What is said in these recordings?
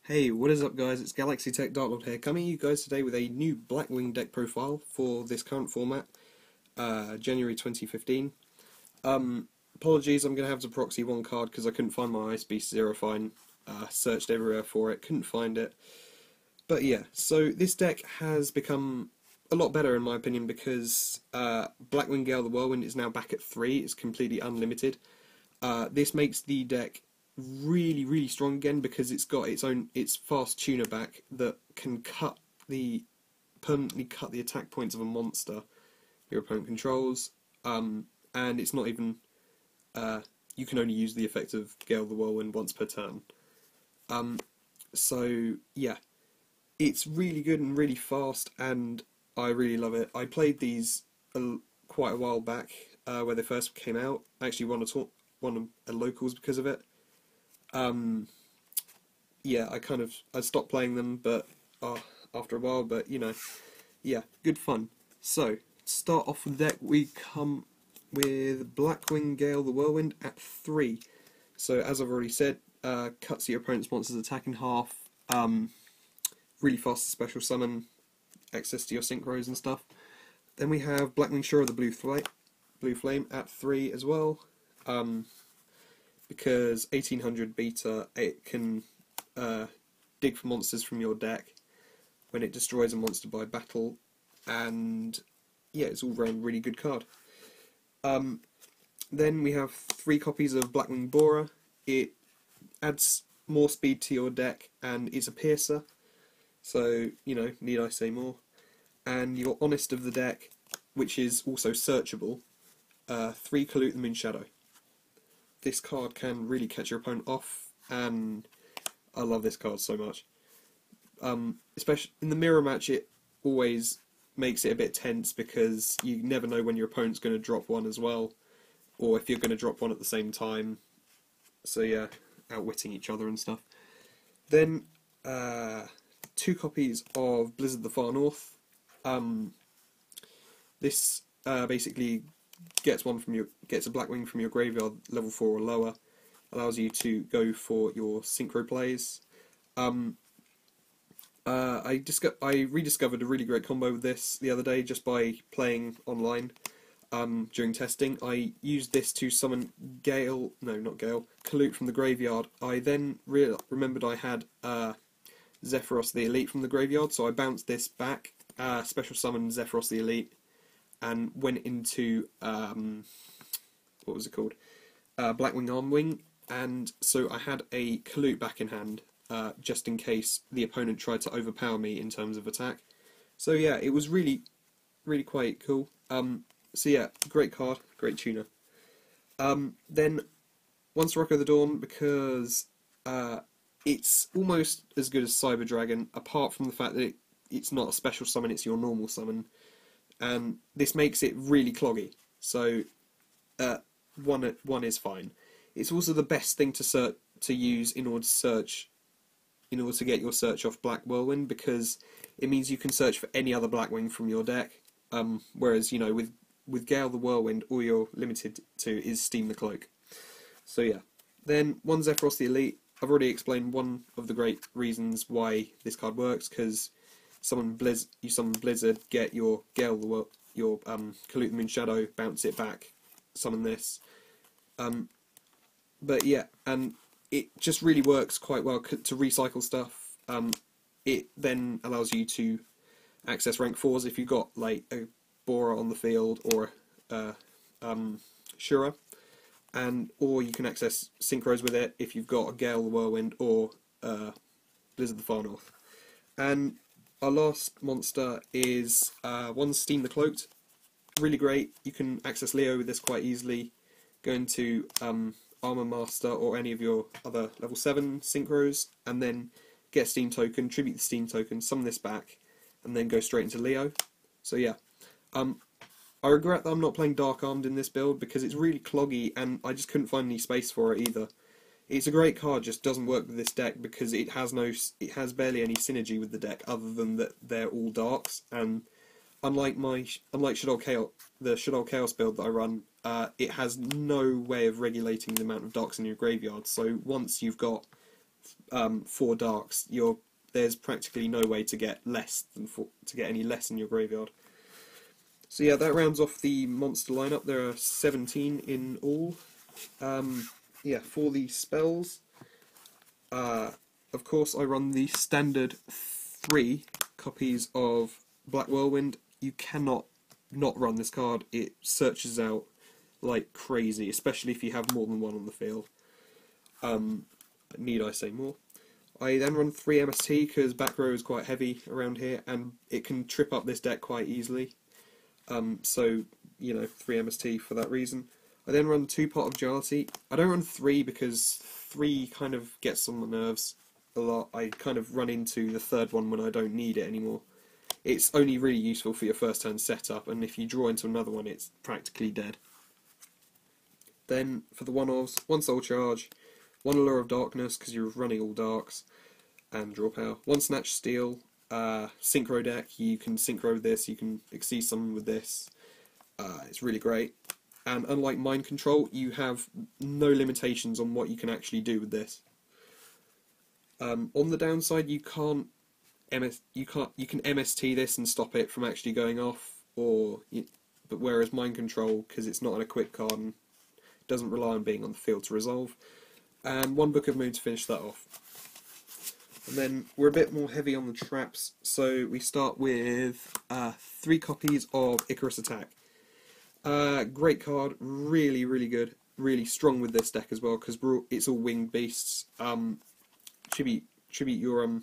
Hey, what is up guys, it's Galaxy Tech Darklord here, coming to you guys today with a new Blackwing deck profile for this current format, January 2015. Apologies, I'm going to have to proxy one card because I couldn't find my Ice Beast Zero Fine, searched everywhere for it, couldn't find it. But yeah, so this deck has become a lot better in my opinion because Blackwing Gale the Whirlwind is now back at 3, it's completely unlimited. This makes the deck really strong again because it's got its fast tuner back that can permanently cut the attack points of a monster your opponent controls, and it's not even you can only use the effect of Gale the Whirlwind once per turn. So yeah, it's really good and really fast, and I really love it. I played these quite a while back where they first came out. I actually won a locals because of it. Yeah, I stopped playing them, but after a while, but you know, yeah, good fun. So, to start off with the deck, we come with Blackwing Gale the Whirlwind at 3. So, as I've already said, cuts your opponent's monster's attack in half, really fast to special summon, access to your synchros and stuff. Then we have Blackwing Shura the Blue Flame at 3 as well. Because 1800 beta, it can dig for monsters from your deck when it destroys a monster by battle, and yeah, it's all round really good card. Then we have 3 copies of Blackwing Bora. It adds more speed to your deck, and it's a piercer, so, you know, need I say more. And your Honest of the deck, which is also searchable, 3 Kalut the Moonshadow. This card can really catch your opponent off, and I love this card so much. Especially in the mirror match, it always makes it a bit tense because you never know when your opponent's going to drop one as well, or if you're going to drop one at the same time. So yeah, outwitting each other and stuff. Then 2 copies of Blizzard the Far North. This basically gets a Blackwing from your graveyard, level 4 or lower, allows you to go for your synchro plays. I rediscovered a really great combo with this the other day just by playing online during testing. I used this to summon Kalut from the graveyard. I then remembered I had Zephyros the Elite from the graveyard, so I bounced this back, special summoned Zephyros the Elite, and went into what was it called? Blackwing Armwing, and so I had a Kalut back in hand, just in case the opponent tried to overpower me in terms of attack. So yeah, it was really quite cool. So yeah, great card, great tuner. Then one Sirocco the Dawn, because it's almost as good as Cyber Dragon, apart from the fact that it's not a special summon, it's your normal summon. And this makes it really cloggy, so one is fine. It's also the best thing to use in order to get your search off Black Whirlwind, because it means you can search for any other Blackwing from your deck. Whereas, you know, with Gale the Whirlwind, all you're limited to is Steam the Cloak. So yeah. Then one Zephyros the Elite. I've already explained one of the great reasons why this card works, because you summon Blizzard, get your Kalut the Moonshadow, bounce it back, summon this. But yeah, and it just really works quite well to recycle stuff. It then allows you to access rank 4s if you've got like a Bora on the field or Shura, or you can access synchros with it if you've got a Gale the Whirlwind or Blizzard the Far North. And our last monster is one Steam the Cloaked. Really great. You can access Leo with this quite easily. Go into Armor Master or any of your other level 7 synchros, and then get a Steam token, tribute the Steam token, summon this back, and then go straight into Leo. So yeah. I regret that I'm not playing Dark Armed in this build because it's really cloggy and I just couldn't find any space for it either. It's a great card, just doesn't work with this deck because it has barely any synergy with the deck other than that they're all darks, and unlike the Shadow Chaos build that I run, it has no way of regulating the amount of darks in your graveyard. So once you've got 4 darks, there's practically no way to get any less in your graveyard. So yeah, that rounds off the monster lineup. There are 17 in all. Yeah, for the spells, of course I run the standard 3 copies of Black Whirlwind. You cannot not run this card. It searches out like crazy, especially if you have more than one on the field. Need I say more? I then run 3 MST because back row is quite heavy around here and it can trip up this deck quite easily. So, you know, 3 MST for that reason. I then run 2 Pot of Duality. I don't run 3 because 3 kind of gets on my nerves a lot. I kind of run into the 3rd one when I don't need it anymore. It's only really useful for your first turn setup, and if you draw into another one, it's practically dead. Then, for the one-offs, 1 Soul Charge, 1 Allure of Darkness, because you're running all darks, and draw power, 1 Snatch Steal, Synchro deck, you can Synchro this, you can Exceed summon with this, it's really great. And unlike Mind Control, you have no limitations on what you can actually do with this. On the downside, you can MST this and stop it from actually going off, but whereas Mind Control, because it's not an equip card and doesn't rely on being on the field to resolve, and 1 Book of Moon to finish that off. And then we're a bit more heavy on the traps, so we start with 3 copies of Icarus Attack. Great card, really, really good, really strong with this deck as well, because it's all winged beasts. Tribute your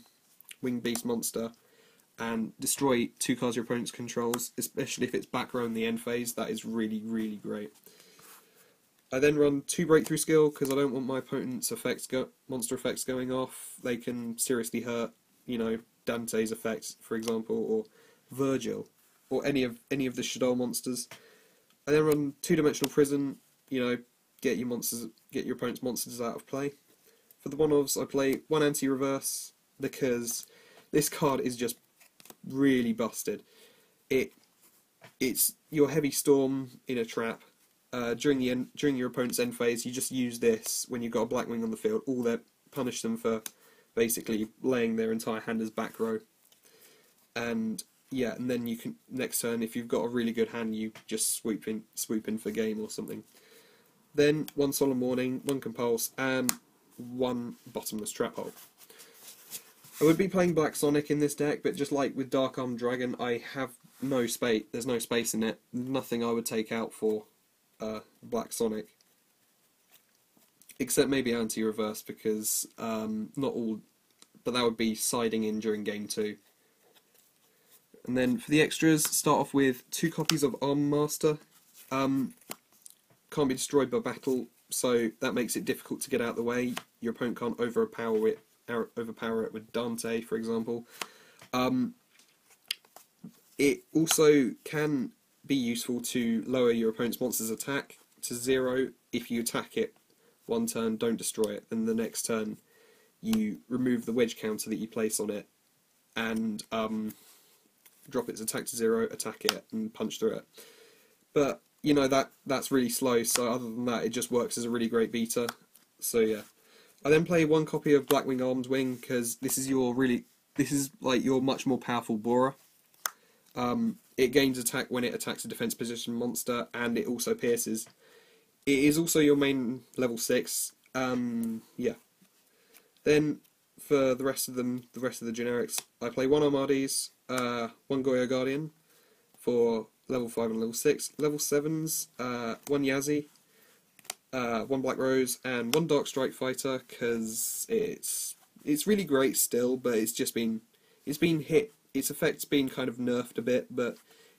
winged beast monster and destroy 2 cards your opponent's controls, especially if it's back row in the end phase. That is really, really great. I then run 2 Breakthrough Skill because I don't want my opponent's monster effects going off. They can seriously hurt, you know, Dante's effects, for example, or Virgil, or any of the Shadow monsters. I then run 2-Dimensional Prison, you know, get your opponent's monsters out of play. For the one-offs, I play 1 Anti-Reverse because this card is just really busted. It's your Heavy Storm in a trap. During your opponent's end phase, you just use this when you've got a Blackwing on the field. Punish them for basically laying their entire hand as back row. And yeah, and then you can next turn, if you've got a really good hand, you just swoop in for game or something. Then 1 Solemn Warning, 1 Compulse, and 1 Bottomless Trap Hole. I would be playing Black Sonic in this deck, but just like with Dark Armed Dragon, I have no space. There's no space in it. Nothing I would take out for Black Sonic, except maybe Anti-Reverse, because not all, but that would be siding in during game 2. And then for the extras, start off with 2 copies of Arm Master. Can't be destroyed by battle, so that makes it difficult to get out of the way. Your opponent can't overpower it with Dante, for example. It also can be useful to lower your opponent's monster's attack to 0. If you attack it 1 turn, don't destroy it, then the next turn you remove the wedge counter that you place on it and drop its attack to 0, attack it, and punch through it. But you know that's really slow, so other than that, it just works as a really great beater. So yeah, I then play 1 copy of Blackwing Armed Wing because this is like your much more powerful Bora. It gains attack when it attacks a defense position monster, and it also pierces. It is also your main level 6. Yeah. Then for the rest of the generics, I play 1 Armades, 1 Goyo Guardian for level 5 and level 6. Level 7s, 1 Yazzie, 1 Black Rose, and 1 Dark Strike Fighter, because it's really great still, but it's been hit. Its effect's been kind of nerfed a bit, but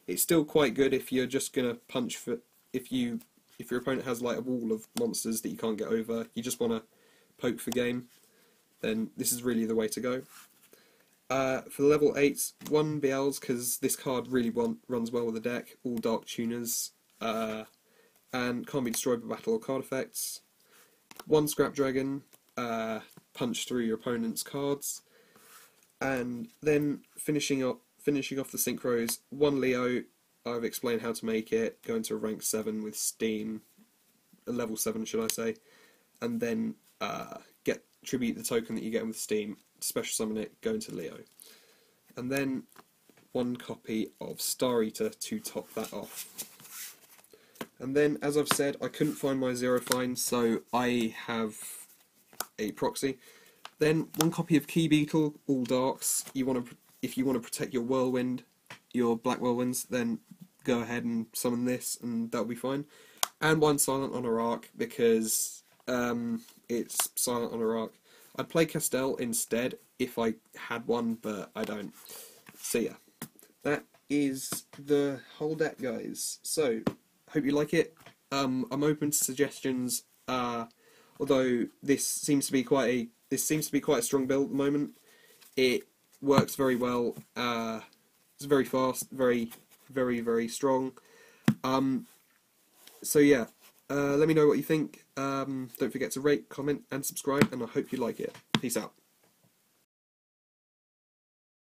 it's still quite good if you're just gonna punch for if your opponent has like a wall of monsters that you can't get over. You just want to poke for game. Then this is really the way to go. For the level 8s, 1 BLs, because this card really runs well with the deck, all Dark Tuners, and can't be destroyed by battle or card effects. 1 Scrap Dragon, punch through your opponent's cards, and then finishing off the synchros, 1 Leo, I've explained how to make it, go into a rank 7 with Steam, a level 7 should I say, and then tribute the token that you get with Steam, special summon it, go into Leo. And then 1 copy of Star Eater to top that off. And then, as I've said, I couldn't find my Zero Find, so I have a proxy. Then 1 copy of Key Beetle, all darks. If you want to protect your Whirlwind, your Black Whirlwinds, then go ahead and summon this, and that'll be fine. And 1 Silent Honor Arc, because it's Silent Honor Arc. I'd play Castell instead if I had one, but I don't. So yeah, that is the whole deck, guys. So hope you like it. I'm open to suggestions. Although this seems to be quite a strong build at the moment. It works very well. It's very fast, very, very, very strong. So yeah, let me know what you think. Don't forget to rate, comment, and subscribe, and I hope you like it. Peace out.